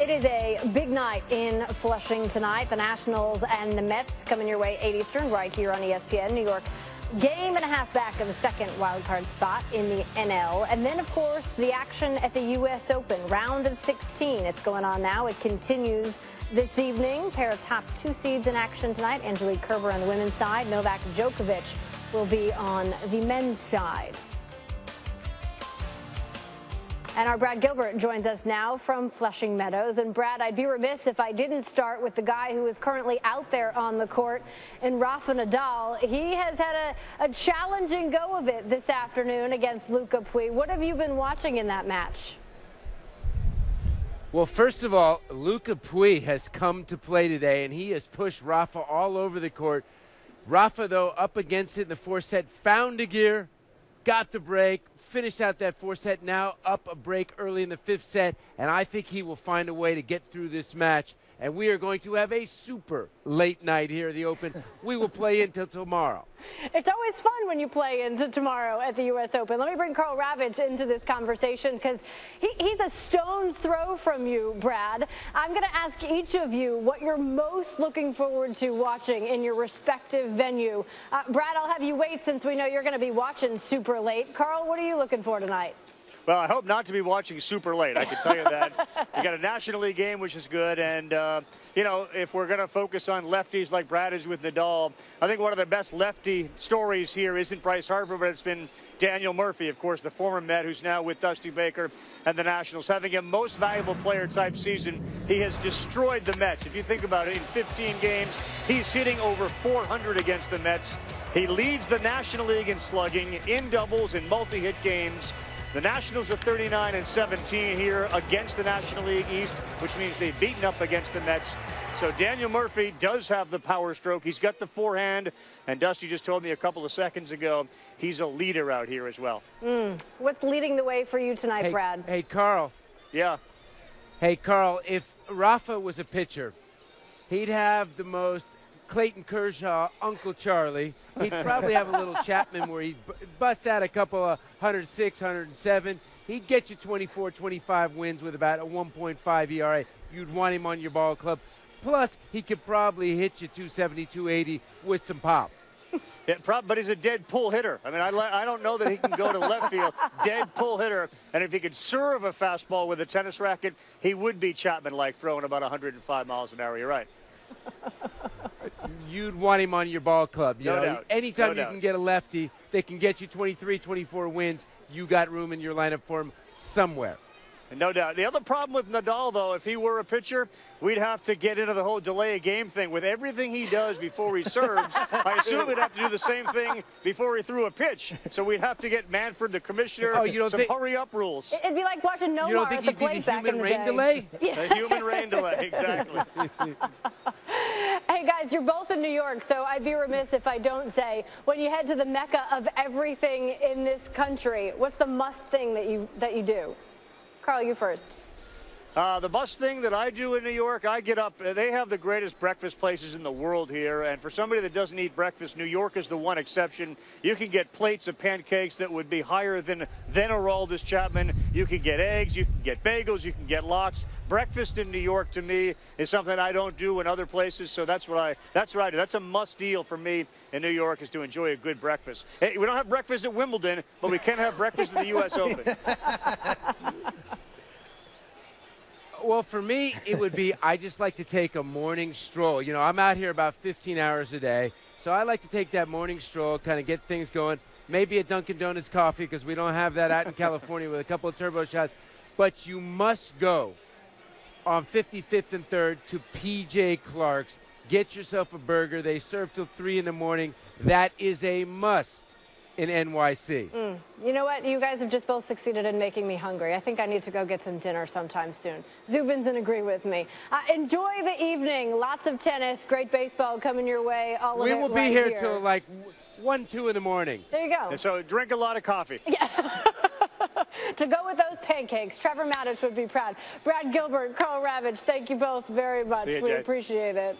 It is a big night in Flushing tonight. The Nationals and the Mets coming your way 8 Eastern right here on ESPN. New York game and a half back of the second wildcard spot in the NL. And then, of course, the action at the U.S. Open, round of 16. It's going on now. It continues this evening. Pair of top 2 seeds in action tonight. Angelique Kerber on the women's side. Novak Djokovic will be on the men's side. And our Brad Gilbert joins us now from Flushing Meadows. And Brad, I'd be remiss if I didn't start with the guy who is currently out there on the court in Rafa Nadal. He has had a challenging go of it this afternoon against Luca Pouille. What have you been watching in that match? Well, first of all, Luca Pouille has come to play today, and he has pushed Rafa all over the court. Rafa, though, up against it in the 4th set, found a gear, got the break, finished out that 4th set, now up a break early in the 5th set, and I think he will find a way to get through this match. And we are going to have a super late night here at the Open. We will play until tomorrow. It's always fun when you play into tomorrow at the U.S. Open. Let me bring Karl Ravech into this conversation because he's a stone's throw from you, Brad. I'm going to ask each of you what you're most looking forward to watching in your respective venue. Brad, I'll have you wait since we know you're going to be watching super late. Karl, what are you looking for tonight? Well, I hope not to be watching super late, I can tell you that. You got a National League game, which is good, and, you know, if we're going to focus on lefties like Brad is with Nadal, I think one of the best lefty stories here isn't Bryce Harper, but it's been Daniel Murphy, of course, the former Met, who's now with Dusty Baker and the Nationals. Having a most valuable player type season, he has destroyed the Mets. If you think about it, in 15 games, he's hitting over 400 against the Mets. He leads the National League in slugging, in doubles, in multi-hit games. The Nationals are 39-17 here against the National League East, which means they've beaten up against the Mets. So Daniel Murphy does have the power stroke. He's got the forehand, and Dusty just told me a couple of seconds ago he's a leader out here as well. What's leading the way for you tonight, Brad? Hey, Karl. Yeah. Hey, Karl, if Rafa was a pitcher, he'd have the most Clayton Kershaw, Uncle Charlie. He'd probably have a little Chapman where he'd bust out a couple of 106, 107. He'd get you 24, 25 wins with about a 1.5 ERA. You'd want him on your ball club. Plus, he could probably hit you 270, 280 with some pop. Yeah, but he's a dead pull hitter. I mean, I don't know that he can go to left field. Dead pull hitter. And if he could serve a fastball with a tennis racket, he would be Chapman-like, throwing about 105 miles an hour. You're right. You'd want him on your ball club. You No know, doubt. anytime No you can get a lefty, they can get you 23, 24 wins. You got room in your lineup for him somewhere. No doubt. The other problem with Nadal, though, if he were a pitcher, we'd have to get into the whole delay a game thing. With everything he does before he serves, I assume we'd have to do the same thing before he threw a pitch. So we'd have to get Manfred, the commissioner, some hurry-up rules. It'd be like watching Nomar at the plate back in the day. You don't think he'd be the human rain delay? The human rain delay, exactly. Hey, guys, you're both in New York, so I'd be remiss if I don't say, when you head to the mecca of everything in this country, what's the must thing that you do? Karl, you first. The must thing that I do in New York, I get up. They have the greatest breakfast places in the world here. And for somebody that doesn't eat breakfast, New York is the one exception. You can get plates of pancakes that would be higher than Aroldis Chapman. You can get eggs. You can get bagels. You can get lox. Breakfast in New York, to me, is something I don't do in other places. So that's what I do. That's a must deal for me in New York, is to enjoy a good breakfast. Hey, we don't have breakfast at Wimbledon, but we can have breakfast at the U.S. Open. Well, for me, it would be, I just like to take a morning stroll. You know, I'm out here about 15 hours a day, so I like to take that morning stroll, kind of get things going. Maybe a Dunkin' Donuts coffee, because we don't have that out in California, with a couple of turbo shots. But you must go on 55th and 3rd to PJ Clark's. Get yourself a burger. They serve till 3 in the morning. That is a must in NYC. You know what? You guys have just both succeeded in making me hungry. I think I need to go get some dinner sometime soon. Zubin's in agree with me. Enjoy the evening. Lots of tennis. Great baseball coming your way. All of it We will be here till like 1, 2 in the morning. There you go. And so drink a lot of coffee. Yeah. To go with those pancakes. Trevor Maddich would be proud. Brad Gilbert, Karl Ravech, thank you both very much. We appreciate it.